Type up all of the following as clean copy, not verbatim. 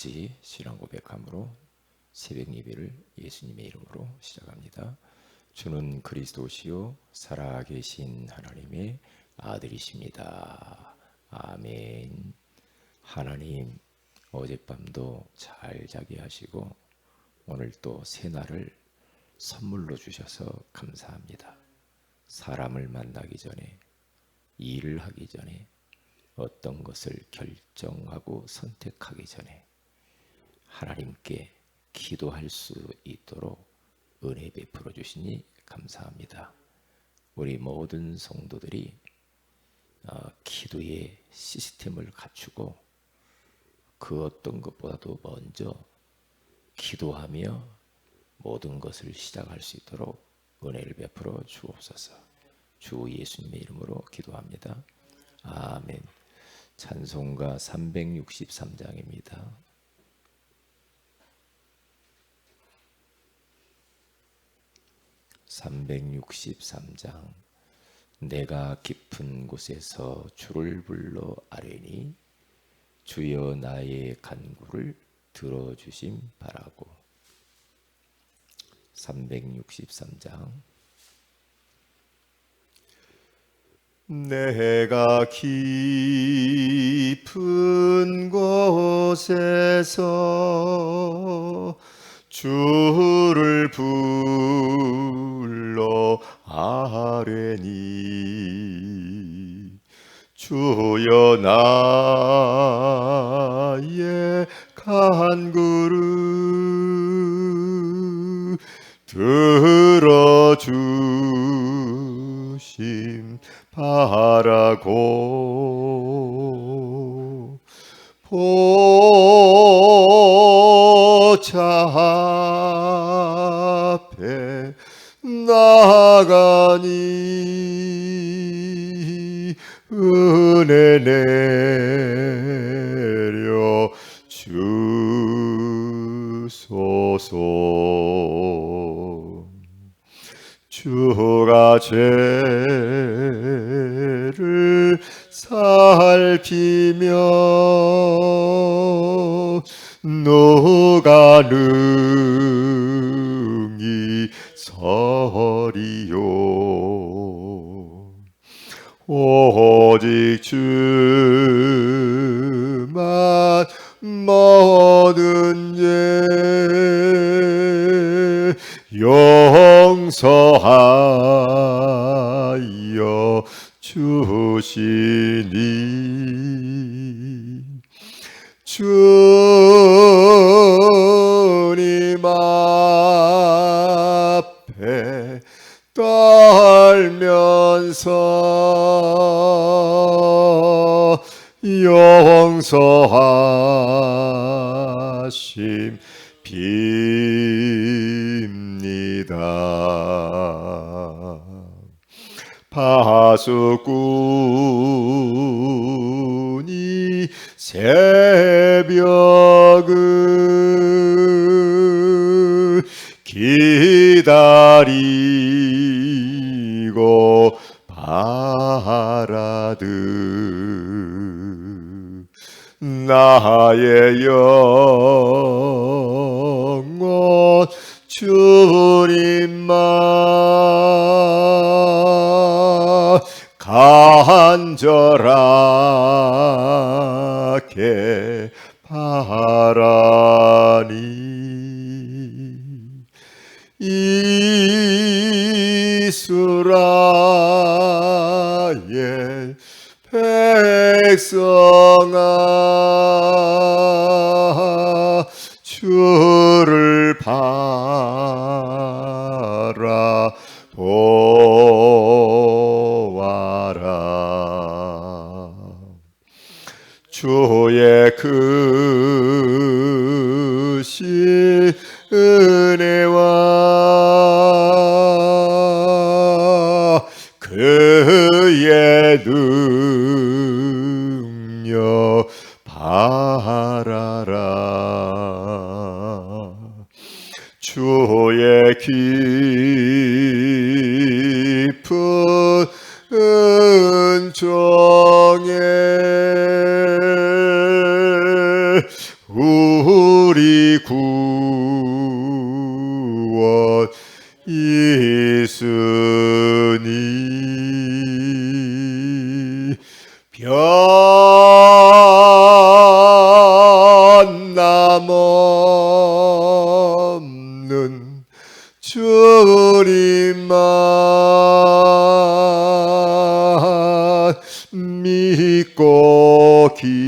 같이 신앙 고백함으로 새벽 예배를 예수님의 이름으로 시작합니다. 주는 그리스도시요 살아계신 하나님의 아들이십니다. 아멘. 하나님, 어젯밤도 잘 자게 하시고 오늘 또 새날을 선물로 주셔서 감사합니다. 사람을 만나기 전에, 일을 하기 전에, 어떤 것을 결정하고 선택하기 전에 하나님께 기도할 수 있도록 은혜 베풀어 주시니 감사합니다. 우리 모든 성도들이 기도의 시스템을 갖추고 그 어떤 것보다도 먼저 기도하며 모든 것을 시작할 수 있도록 은혜를 베풀어 주옵소서. 주 예수님의 이름으로 기도합니다. 아멘. 찬송가 363장입니다. (363장) 내가 깊은 곳에서 주를 불러 아뢰니 주여 나의 간구를 들어주심 바라고. 363장 내가 깊은 곳에서 주를 불러 아뢰니 주여 나의 간구를 들어주심 바라고. 보좌 앞에 나가니 은혜 내려 주소서. 주가 죄를 살피며 누가 능히 서리요. 오직 주만 모든 죄 용서하여 주시니 주님 앞에 떨면서 용서하심 빕니다. 파수꾼이 새벽을 기다리고 바라듯 나의 영혼 주님만 간절하게 바라니 이스라엘 백성아 주를 바라보아라. 주의 크신 은혜와 그의 능력 바라라. 주의 깊은 은총에 우리 구원 있으니 변남 없는 주님만 믿고 기다릴지라.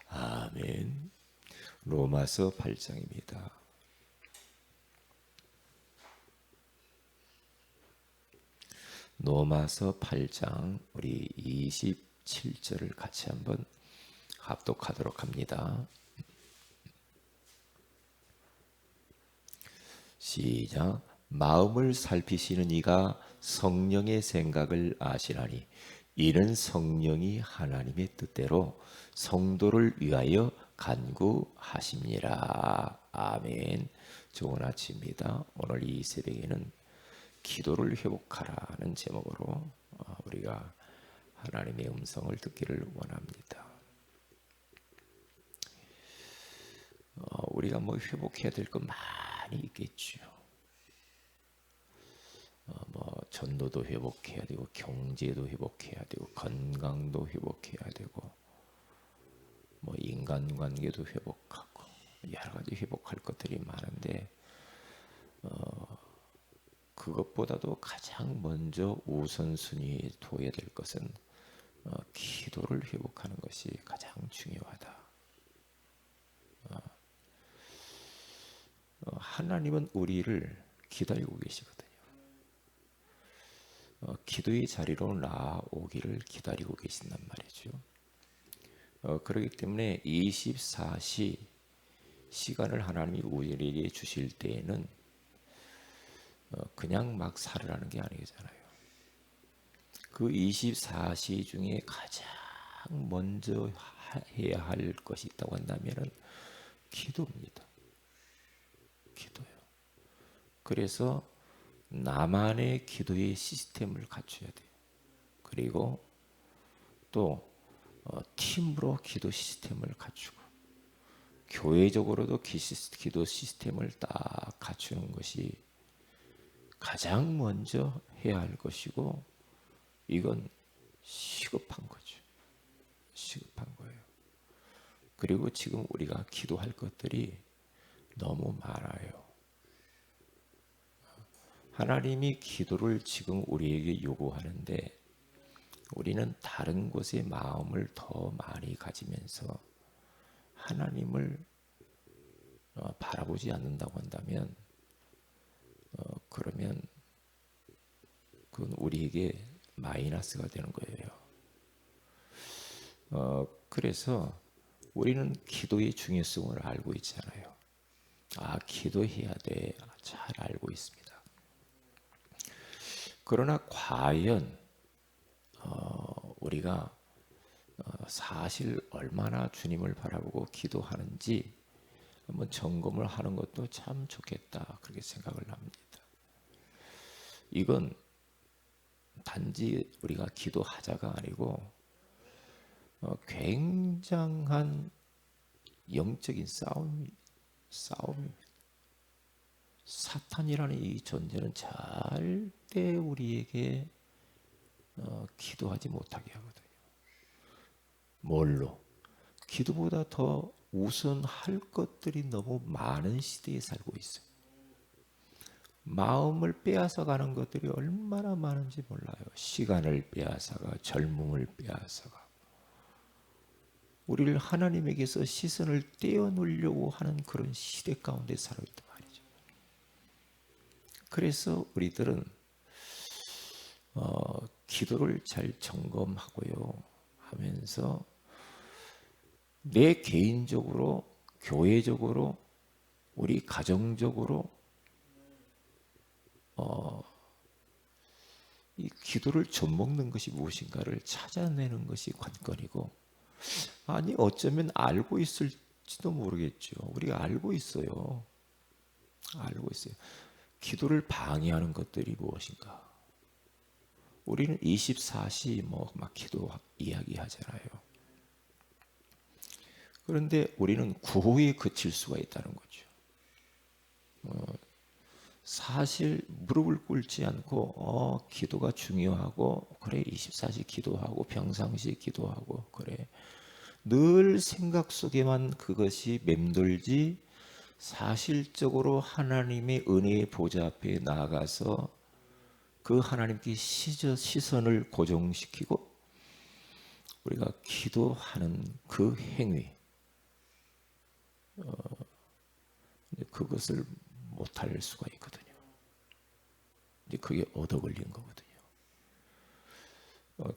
아멘. 로마서 8장입니다. 로마서 8장 우리 27절을 같이 한번 합독하도록 합니다. 시작. 마음을 살피시는 이가 성령의 생각을 아시나니 이는 성령이 하나님의 뜻대로 성도를 위하여 간구하십니다. 아멘. 좋은 아침입니다. 오늘 이 새벽에는 기도를 회복하라는 제목으로 우리가 하나님의 음성을 듣기를 원합니다. 우리가 뭐 회복해야 될 것 많이 있겠죠. 전도도 회복해야 되고 경제도 회복해야 되고 건강도 회복해야 되고 뭐 인간관계도 회복하고 여러 가지 회복할 것들이 많은데 그것보다도 가장 먼저 우선순위에 둬야 될 것은 기도를 회복하는 것이 가장 중요하다. 하나님은 우리를 기다리고 계시거든요. 기도의 자리로 나오기를 기다리고 계신단 말이죠. 그렇기 때문에 24시 시간을 하나님이 우리에게 주실 때에는 그냥 막 살으라는 게 아니잖아요. 그 24시 중에 가장 먼저 해야 할 것이 있다고 한다면 기도입니다. 기도요. 그래서 나만의 기도의 시스템을 갖춰야 돼요. 그리고 또 팀으로 기도 시스템을 갖추고 교회적으로도 기도 시스템을 딱 갖추는 것이 가장 먼저 해야 할 것이고 이건 시급한 거죠. 시급한 거예요. 그리고 지금 우리가 기도할 것들이 너무 많아요. 하나님이 기도를 지금 우리에게 요구하는데 우리는 다른 곳에 마음을 더 많이 가지면서 하나님을 바라보지 않는다고 한다면 그러면 그건 우리에게 마이너스가 되는 거예요. 그래서 우리는 기도의 중요성을 알고 있잖아요. 기도해야 돼. 잘 알고 있습니다. 그러나 과연 우리가 사실 얼마나 주님을 바라보고 기도하는지 한번 점검을 하는 것도 참 좋겠다 그렇게 생각을 합니다. 이건 단지 우리가 기도하자가 아니고 굉장한 영적인 싸움입니다. 사탄이라는 이 존재는 절대 우리에게 기도하지 못하게 하거든요. 뭘로? 기도보다 더 우선할 것들이 너무 많은 시대에 살고 있어요. 마음을 빼앗아가는 것들이 얼마나 많은지 몰라요. 시간을 빼앗아가, 젊음을 빼앗아가, 우리를 하나님에게서 시선을 떼어놓으려고 하는 그런 시대 가운데 살고 있단 말이죠. 그래서 우리들은 기도를 잘 점검하고요 하면서 내 개인적으로, 교회적으로, 우리 가정적으로 이 기도를 젖먹는 것이 무엇인가를 찾아내는 것이 관건이고, 아니 어쩌면 알고 있을지도 모르겠죠. 우리가 알고 있어요. 알고 있어요. 기도를 방해하는 것들이 무엇인가? 우리는 24시 뭐 막 기도 이야기하잖아요. 그런데 우리는 구호에 그칠 수가 있다는 거죠. 사실 무릎을 꿇지 않고 기도가 중요하고 그래 24시 기도하고 평상시 기도하고 그래 늘 생각 속에만 그것이 맴돌지 사실적으로 하나님의 은혜의 보좌 앞에 나아가서 그 하나님께 시선을 고정시키고 우리가 기도하는 그 행위 그것을 못할 수가 있거든요. 이제 그게 얻어 걸린 거거든요.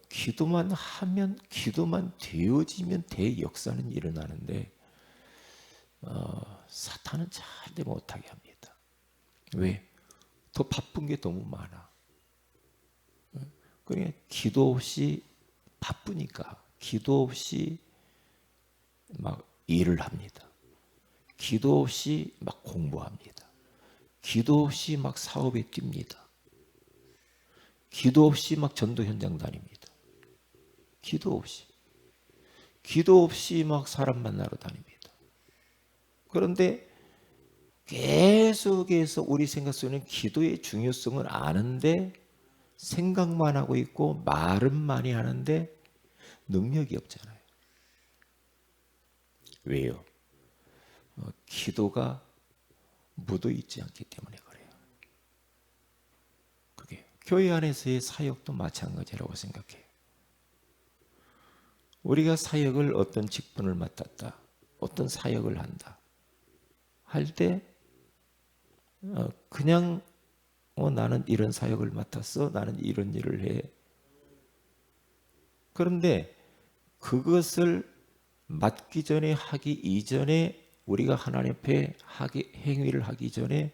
기도만 하면 기도만 되어지면 대역사는 일어나는데 사탄은 절대 못하게 합니다. 왜? 더 바쁜 게 너무 많아. 그러니까 기도 없이 바쁘니까 기도 없이 막 일을 합니다. 기도 없이 막 공부합니다. 기도 없이 막 사업에 뜁니다. 기도 없이 막 전도 현장 다닙니다. 기도 없이 막 사람 만나러 다닙니다. 그런데 계속해서 우리 생각 속에는 기도의 중요성을 아는데 생각만 하고 있고 말은 많이 하는데 능력이 없잖아요. 왜요? 기도가 묻어 있지 않기 때문에 그래요. 그게 교회 안에서의 사역도 마찬가지라고 생각해요. 우리가 사역을 어떤 직분을 맡았다, 어떤 사역을 한다 할 때 그냥 나는 이런 사역을 맡았어, 나는 이런 일을 해. 그런데 그것을 맡기 전에 하기 이전에 우리가 하나님 앞에 행위를 하기 전에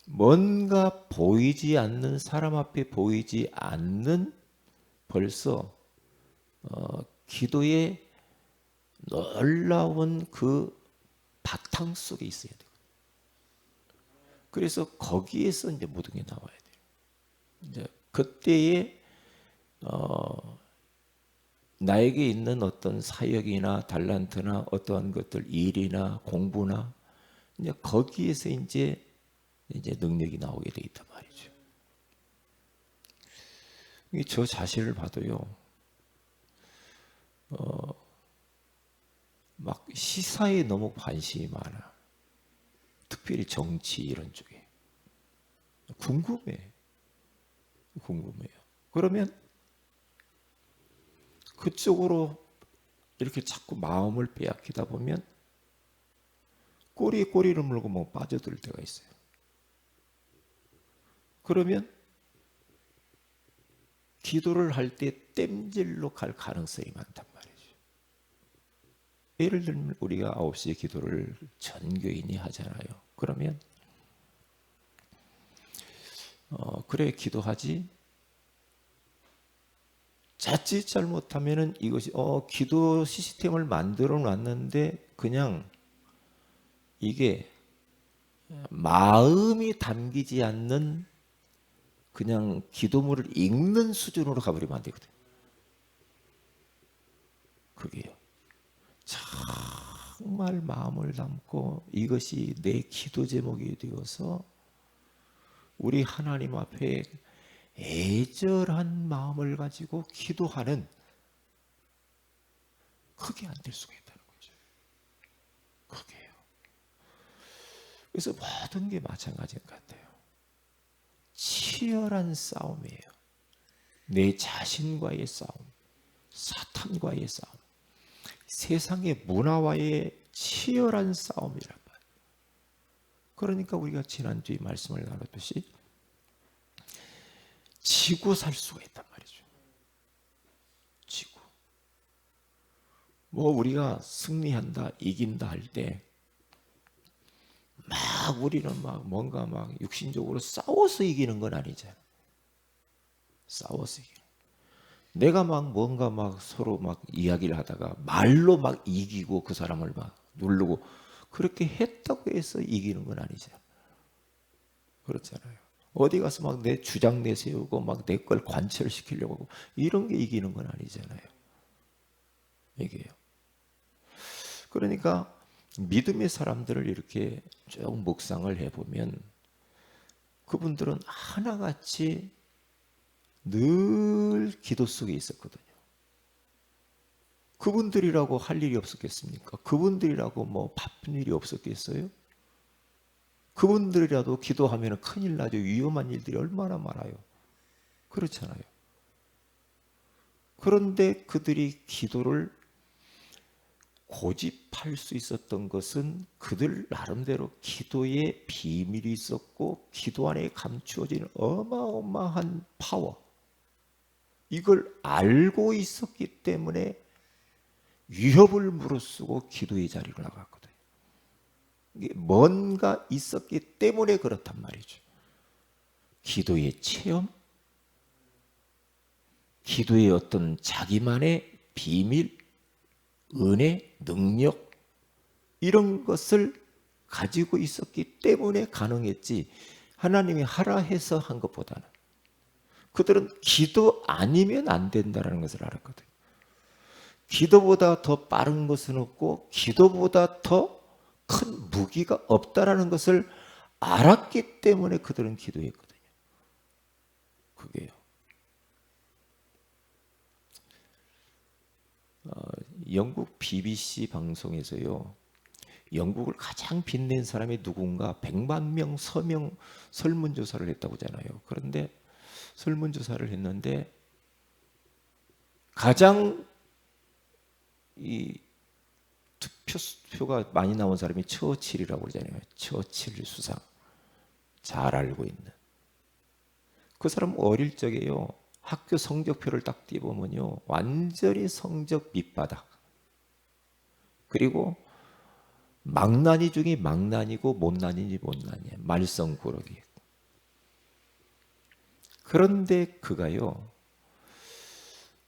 뭔가 보이지 않는 사람 앞에 보이지 않는 벌써 기도의 놀라운 그 바탕 속에 있어야 돼요. 그래서 거기에서 이제 모든 게 나와야 돼요. 이제 그때에 나에게 있는 어떤 사역이나 달란트나 어떠한 것들 일이나 공부나 이제 거기에서 이제 능력이 나오게 돼 있단 말이죠. 저 자신을 봐도요. 막 시사에 너무 관심이 많아. 특별히 정치 이런 쪽에. 궁금해요. 그러면 그쪽으로 이렇게 자꾸 마음을 빼앗기다 보면 꼬리에 꼬리를 물고 뭐 빠져들 때가 있어요. 그러면 기도를 할 때 땜질로 갈 가능성이 많단 말이죠. 예를 들면 우리가 9시에 기도를 전 교인이 하잖아요. 그러면 그래 기도하지. 자칫 잘못하면은 이것이 기도 시스템을 만들어 놨는데 그냥 이게 마음이 담기지 않는 그냥 기도문을 읽는 수준으로 가버리면 안 되거든요. 그게요. 정말 마음을 담고 이것이 내 기도 제목이 되어서 우리 하나님 앞에 애절한 마음을 가지고 기도하는 그게 안 될 수가 있다는 거죠. 그게요. 그래서 모든 게 마찬가지인 것 같아요. 치열한 싸움이에요. 내 자신과의 싸움, 사탄과의 싸움, 세상의 문화와의 치열한 싸움이란 말이에요. 그러니까 우리가 지난주에 말씀을 나눴듯이 지고 살 수가 있단 말이죠. 지고. 뭐 우리가 승리한다, 이긴다 할 때 막 우리는 막 뭔가 막 육신적으로 싸워서 이기는 건 아니잖아. 싸워서 이기는. 내가 막 뭔가 막 서로 막 이야기를 하다가 말로 막 이기고 그 사람을 막 누르고 그렇게 했다고 해서 이기는 건 아니잖아. 그렇잖아요. 어디 가서 막 내 주장 내세우고 막 내 걸 관철시키려고 하고 이런 게 이기는 건 아니잖아요. 이게요. 그러니까 믿음의 사람들을 이렇게 쭉 묵상을 해보면 그분들은 하나같이 늘 기도 속에 있었거든요. 그분들이라고 할 일이 없었겠습니까? 그분들이라고 뭐 바쁜 일이 없었겠어요? 그분들이라도 기도하면 큰일 나죠. 위험한 일들이 얼마나 많아요. 그렇잖아요. 그런데 그들이 기도를 고집할 수 있었던 것은 그들 나름대로 기도의 비밀이 있었고 기도 안에 감추어진 어마어마한 파워, 이걸 알고 있었기 때문에 위협을 무릅쓰고 기도의 자리로 나갔거든요. 이게 뭔가 있었기 때문에 그렇단 말이죠. 기도의 체험, 기도의 어떤 자기만의 비밀, 은혜, 능력 이런 것을 가지고 있었기 때문에 가능했지 하나님이 하라 해서 한 것보다는 그들은 기도 아니면 안 된다는 것을 알았거든요. 기도보다 더 빠른 것은 없고 기도보다 더 큰 무기가 없다라는 것을 알았기 때문에 그들은 기도했거든요. 그게요. 영국 BBC 방송에서요. 영국을 가장 빛낸 사람이 누군가 100만 명 서명 설문조사를 했다고 하잖아요. 그런데 설문조사를 했는데 가장 이 투표가 많이 나온 사람이 처칠이라고 그러잖아요. 처칠 수상. 잘 알고 있는. 그 사람 어릴 적에요. 학교 성적표를 딱 띄보면요. 완전히 성적 밑바닥. 그리고 망나니 중에 망나니고 못난이니 못난이야. 말썽꾸러기. 그런데 그가요.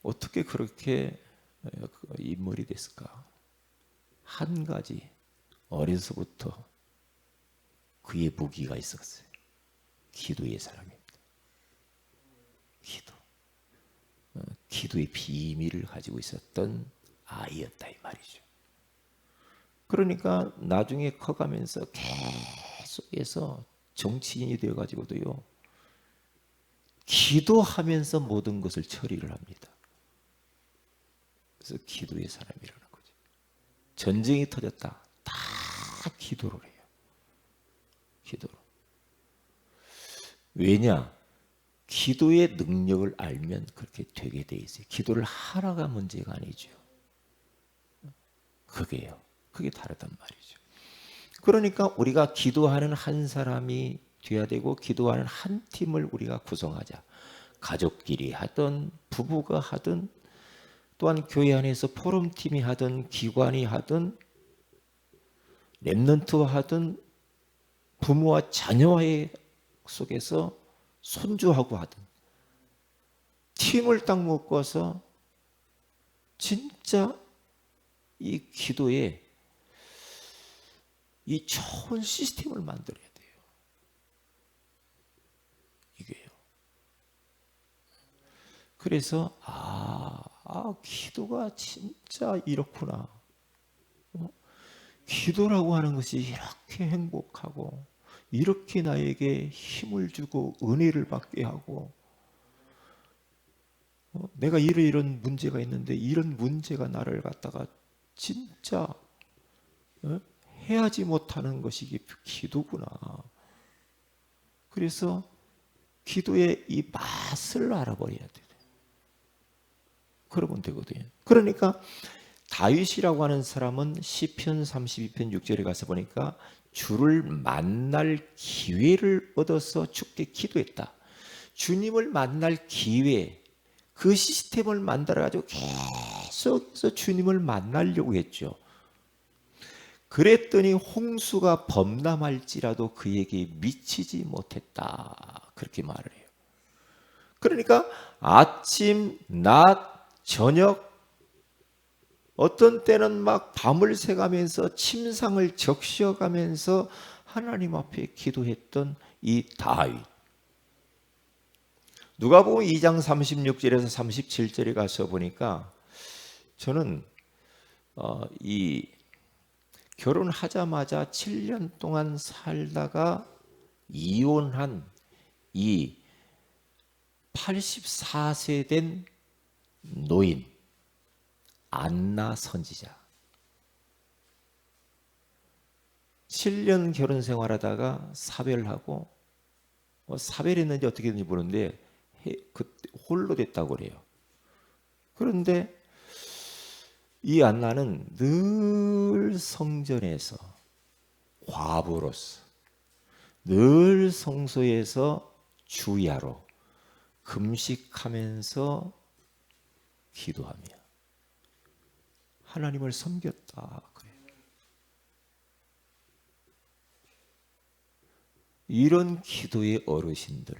어떻게 그렇게 인물이 됐을까? 한 가지 어려서부터 그의 무기가 있었어요. 기도의 사람입니다. 기도. 기도의 비밀을 가지고 있었던 아이였다 이 말이죠. 그러니까 나중에 커가면서 계속해서 정치인이 되어가지고도요. 기도하면서 모든 것을 처리를 합니다. 그래서 기도의 사람이라는 거죠. 전쟁이 터졌다. 다 기도를 해요. 기도로. 왜냐? 기도의 능력을 알면 그렇게 되게 돼 있어요. 기도를 하라가 문제가 아니죠. 그게요. 그게 다르단 말이죠. 그러니까 우리가 기도하는 한 사람이 돼야 되고 기도하는 한 팀을 우리가 구성하자. 가족끼리 하든 부부가 하든 또한 교회 안에서 포럼팀이 하든 기관이 하든 렘넌트와 하든 부모와 자녀의 속에서 손주하고 하든 팀을 딱 묶어서 진짜 이 기도에 이 좋은 시스템을 만들어야 돼요. 이게요. 그래서 기도가 진짜 이렇구나. 기도라고 하는 것이 이렇게 행복하고 이렇게 나에게 힘을 주고 은혜를 받게 하고 내가 이런 문제가 있는데 이런 문제가 나를 갖다가 진짜 해야지 못하는 것이 기도구나. 그래서 기도의 이 맛을 알아버려야 돼요. 그러면 되거든요. 그러니까 다윗이라고 하는 사람은 시편 32편 6절에 가서 보니까 주를 만날 기회를 얻어서 주께 기도했다. 주님을 만날 기회, 그 시스템을 만들어가지고 계속해서 주님을 만나려고 했죠. 그랬더니 홍수가 범람할지라도 그에게 미치지 못했다. 그렇게 말을 해요. 그러니까 아침, 낮, 저녁 어떤 때는 막 밤을 새가면서 침상을 적셔가면서 하나님 앞에 기도했던 이 다윗. 누가복음 2장 36절에서 37절에 가서 보니까 저는 이 결혼하자마자 7년 동안 살다가 이혼한 이 84세 된 노인 안나 선지자, 7년 결혼 생활하다가 사별하고 사별했는지 어떻게 됐는지 모르는데 홀로 됐다고 그래요. 그런데 이 안나는 늘 성전에서 과부로서 늘 성소에서 주야로 금식하면서 기도하며 하나님을 섬겼다 그래요. 이런 기도의 어르신들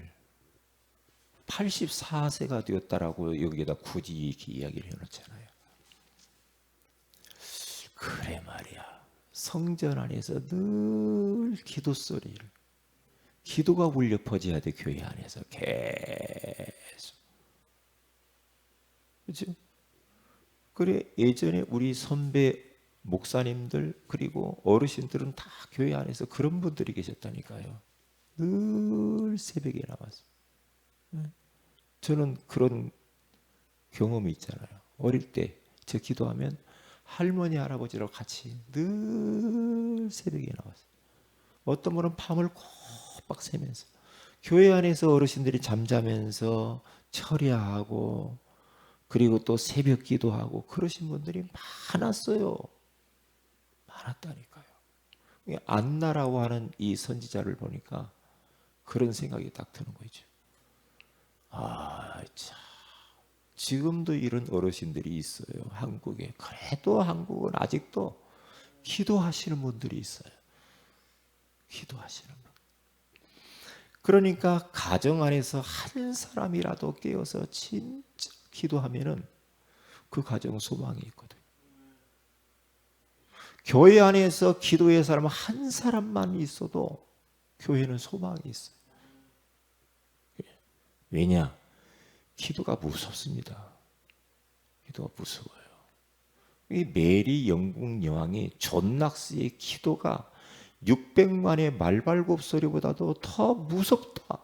84세가 되었다라고 여기에다 굳이 이렇게 이야기를 해놓잖아요. 그래 말이야. 성전 안에서 늘 기도 소리를, 기도가 울려 퍼져야 돼. 교회 안에서 계속. 그렇죠? 그래 예전에 우리 선배 목사님들 그리고 어르신들은 다 교회 안에서 그런 분들이 계셨다니까요. 늘 새벽에 나와서. 저는 그런 경험이 있잖아요. 어릴 때 저 기도하면 할머니 할아버지랑 같이 늘 새벽에 나와서 어떤 분은 밤을 꼬박 새면서 교회 안에서 어르신들이 잠자면서 철야하고 그리고 또 새벽 기도하고 그러신 분들이 많았어요. 많았다니까요. 안나라고 하는 이 선지자를 보니까 그런 생각이 딱 드는 거죠. 아, 참. 지금도 이런 어르신들이 있어요. 한국에. 그래도 한국은 아직도 기도하시는 분들이 있어요. 기도하시는 분. 그러니까 가정 안에서 한 사람이라도 깨어서 진짜 기도하면은 그 가정 소망이 있거든요. 교회 안에서 기도의 사람 한 사람만 있어도 교회는 소망이 있어요. 왜냐? 기도가 무섭습니다. 기도가 무서워요. 이 메리 영국 여왕이 존 낙스의 기도가 600만의 말발굽 소리보다도 더 무섭다.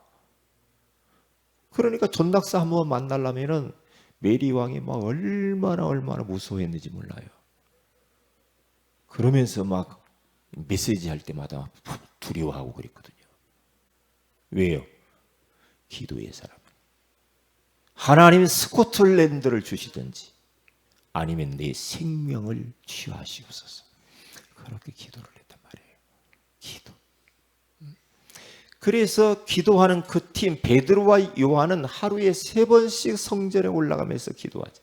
그러니까 존 낙스 한번 만나려면은 메리 왕이 막 얼마나 무서워했는지 몰라요. 그러면서 막 메시지 할 때마다 두려워하고 그랬거든요. 왜요? 기도의 사람. 하나님 스코틀랜드를 주시든지 아니면 내 생명을 취하시옵소서. 그렇게 기도를 했단 말이에요. 기도. 그래서 기도하는 그 팀 베드로와 요한은 하루에 3번씩 성전에 올라가면서 기도하지.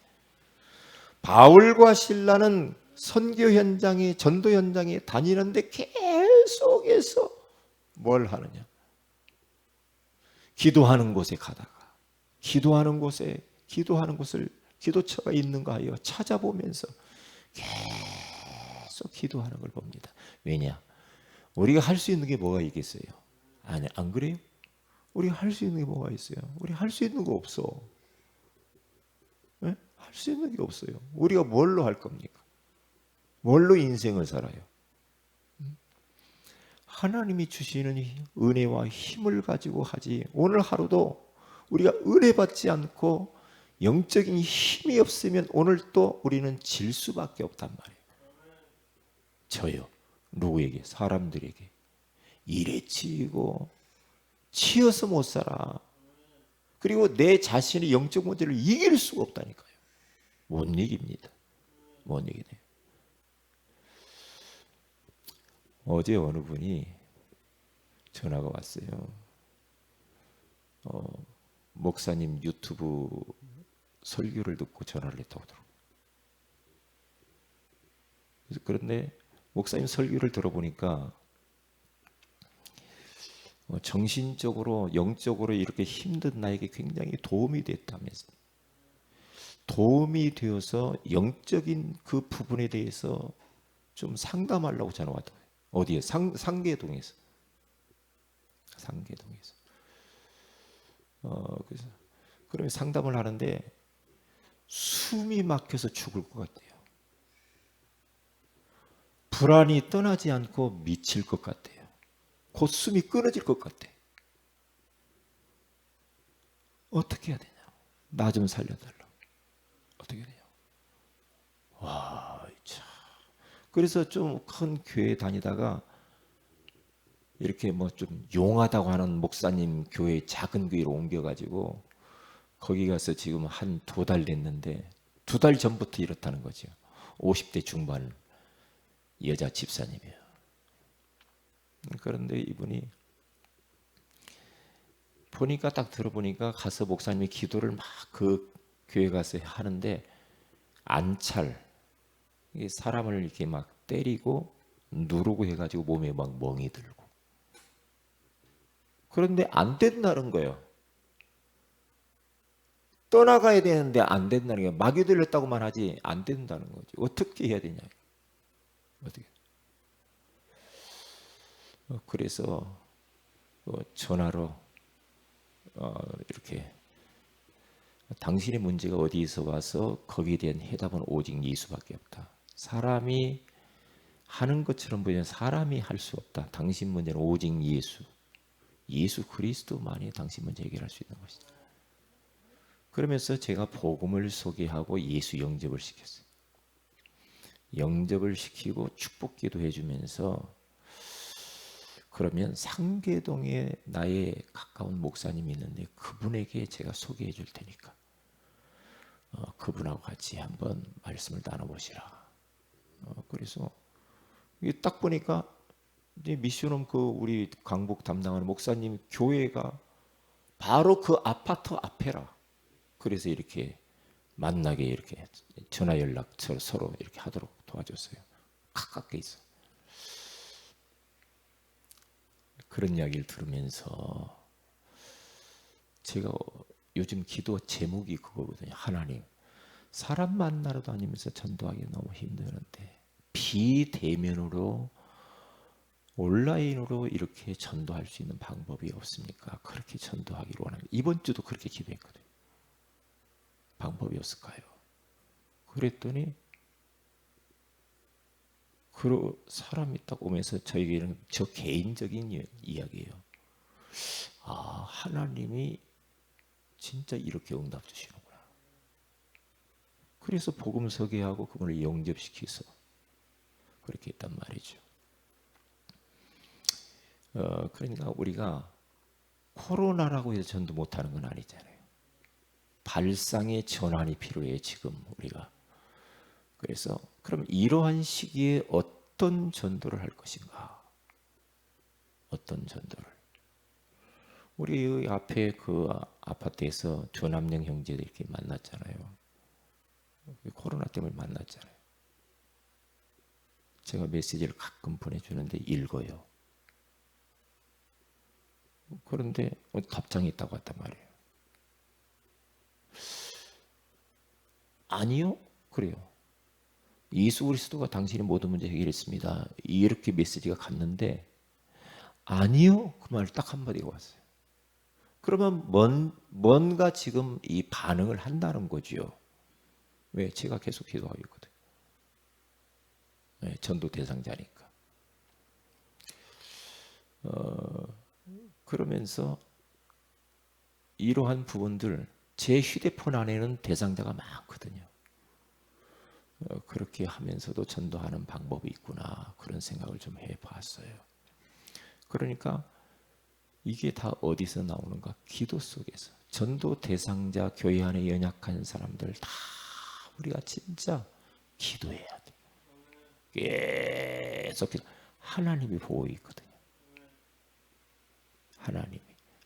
바울과 실라는 선교 현장에 전도 현장에 다니는데 계속해서 뭘 하느냐? 기도하는 곳에 가다가 기도하는 곳을 기도처가 있는가 하여 찾아보면서 계속 기도하는 걸 봅니다. 왜냐? 우리가 할 수 있는 게 뭐가 있겠어요? 아니, 안 그래요? 우리가 할 수 있는 게 뭐가 있어요? 우리 할 수 있는 거 없어. 네? 할 수 있는 게 없어요. 우리가 뭘로 할 겁니까? 뭘로 인생을 살아요? 하나님이 주시는 은혜와 힘을 가지고 하지. 오늘 하루도 우리가 은혜 받지 않고 영적인 힘이 없으면 오늘 또 우리는 질 수밖에 없단 말이에요. 저요. 누구에게? 사람들에게. 일에 치이고 치여서 못 살아. 그리고 내 자신의 영적 문제를 이길 수가 없다니까요. 못 이깁니다. 못 이기네요. 어제 어느 분이 전화가 왔어요. 목사님 유튜브 설교를 듣고 전화를 했다고 하더라고요. 그런데 목사님 설교를 들어보니까 정신적으로 영적으로 이렇게 힘든 나에게 굉장히 도움이 됐다면서 도움이 되어서 영적인 그 부분에 대해서 좀 상담하려고 전화 왔다. 어디에? 상계동에서. 상계동에서. 그래서 그러면 상담을 하는데 숨이 막혀서 죽을 것 같아요. 불안이 떠나지 않고 미칠 것 같아요. 곧 숨이 끊어질 것 같아. 어떻게 해야 되냐? 나 좀 살려달라. 어떻게 해야 되냐? 와, 참. 그래서 좀 큰 교회 다니다가 이렇게 뭐 좀 용하다고 하는 목사님 교회 작은 교회로 옮겨가지고 거기 가서 지금 한 2달 됐는데 2달 전부터 이렇다는 거죠. 50대 중반 여자 집사님이에요. 그런데 이분이 보니까 딱 들어보니까 가서 목사님이 기도를 막 그 교회 가서 하는데 안찰 사람을 이렇게 막 때리고 누르고 해가지고 몸에 막 멍이 들고 그런데 안 된다는 거예요. 떠나가야 되는데 안 된다는 거예요. 마귀 들렸다고만 하지 안 된다는 거지. 어떻게 해야 되냐. 어떻게. 그래서 전화로 이렇게 당신의 문제가 어디에서 와서 거기에 대한 해답은 오직 예수밖에 없다. 사람이 하는 것처럼 보이면 사람이 할 수 없다. 당신 문제는 오직 예수. 예수 그리스도만이 당신 문제 해결할 수 있는 것이다. 그러면서 제가 복음을 소개하고 예수 영접을 시켰어요. 영접을 시키고 축복 기도해 주면서 그러면 상계동에 나의 가까운 목사님이 있는데 그분에게 제가 소개해 줄 테니까 그분하고 같이 한번 말씀을 나눠보시라. 그래서 딱 보니까 이제 미션홈 그 우리 강북 담당하는 목사님 교회가 바로 그 아파트 앞에라. 그래서 이렇게 만나게 이렇게 전화 연락 서로 이렇게 하도록 도와줬어요. 가깝게 있어. 그런 이야기를 들으면서 제가 요즘 기도 제목이 그거거든요. 하나님, 사람 만나러 다니면서 전도하기 너무 힘드는데 비대면으로 온라인으로 이렇게 전도할 수 있는 방법이 없습니까? 그렇게 전도하기로 원합니다. 이번 주도 그렇게 기도했거든요. 방법이 없을까요? 그랬더니 그 사람이 딱 오면서 저에게는 저 개인적인 이야기예요. 아, 하나님이 진짜 이렇게 응답 주시는구나. 그래서 복음 소개하고 그분을 영접시켜서 그렇게 했단 말이죠. 그러니까 우리가 코로나라고 해서 전도 못하는 건 아니잖아요. 발상의 전환이 필요해요. 지금 우리가. 그래서 그럼 이러한 시기에 어떤 전도를 할 것인가? 어떤 전도를? 우리 앞에 그 아파트에서 조남영 형제들 이렇게 만났잖아요. 코로나 때문에 만났잖아요. 제가 메시지를 가끔 보내주는데 읽어요. 그런데 답장이 있다고 했단 말이에요. 아니요? 그래요. 예수 그리스도가 당신의 모든 문제 해결했습니다. 이렇게 메시지가 갔는데 아니요? 그 말 딱 한마디가 왔어요. 그러면 뭔가 지금 이 반응을 한다는 거죠. 왜? 제가 계속 기도하고 있거든요. 네, 전도 대상자니까. 그러면서 이러한 부분들 제 휴대폰 안에는 대상자가 많거든요. 그렇게 하면서도 전도하는 방법이 있구나 그런 생각을 좀 해봤어요. 그러니까 이게 다 어디서 나오는가? 기도 속에서. 전도 대상자 교회 안에 연약한 사람들 다 우리가 진짜 기도해야 돼. 계속 하나님이 보고 있거든요.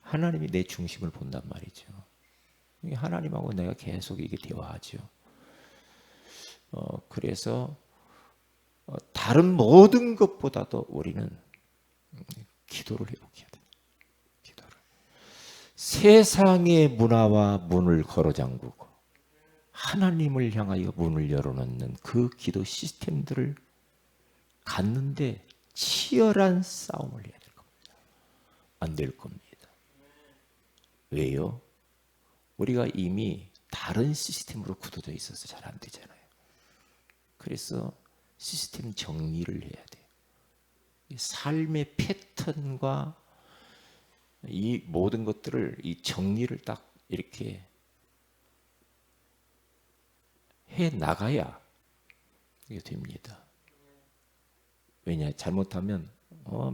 하나님이 내 중심을 본단 말이죠. 하나님하고 내가 계속 이게 대화하죠. 그래서 다른 모든 것보다도 우리는 기도를 회복해야 돼요. 기도를. 세상의 문화와 문을 걸어 잠그고 하나님을 향하여 문을 열어놓는 그 기도 시스템들을 갖는데 치열한 싸움을 해야 될 겁니다. 안 될 겁니다. 왜요? 우리가 이미 다른 시스템으로 굳어져 있어서 잘 안 되잖아요. 그래서 시스템 정리를 해야 돼요. 삶의 패턴과 이 모든 것들을 이 정리를 딱 이렇게 해 나가야 이게 됩니다. 왜냐 잘못하면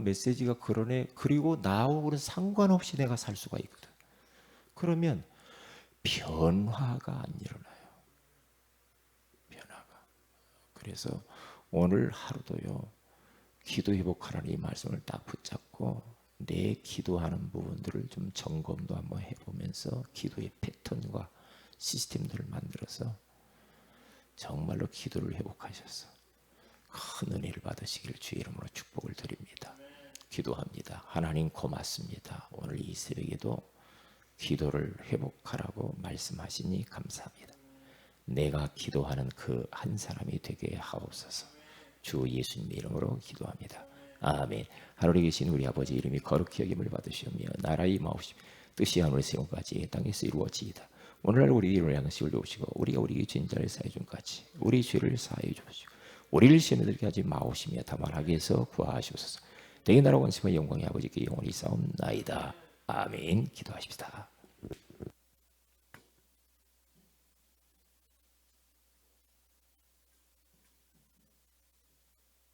메시지가 그러네. 그리고 나하고는 상관없이 내가 살 수가 있거든. 그러면 변화가 안 일어나요. 변화가. 그래서 오늘 하루도요. 기도 회복하라는 이 말씀을 딱 붙잡고 내 기도하는 부분들을 좀 점검도 한번 해보면서 기도의 패턴과 시스템들을 만들어서 정말로 기도를 회복하셔서 큰 은혜를 받으시길 주의 이름으로 축복을 드립니다. 기도합니다. 하나님 고맙습니다. 오늘 이 새벽에도 기도를 회복하라고 말씀하시니 감사합니다. 내가 기도하는 그 한 사람이 되게 하옵소서. 주 예수님의 이름으로 기도합니다. 아멘. 하늘에 계신 우리 아버지 이름이 거룩히 여김을 받으시오며 나라의 마옵시며 뜻이 하늘에 세운같이 땅에서 이루어지이다. 오늘날 우리 일을 양식을 주시고 우리가 우리에게 진 자를 사해 준 같이 우리 죄를 사해 주시고 우리를 시험에 들게 하지 마옵시며 다만 악에서 구하시옵소서. 내게 나라 원심의 영광이 아버지께 영원히 싸움나이다. 아멘. 기도하십시다.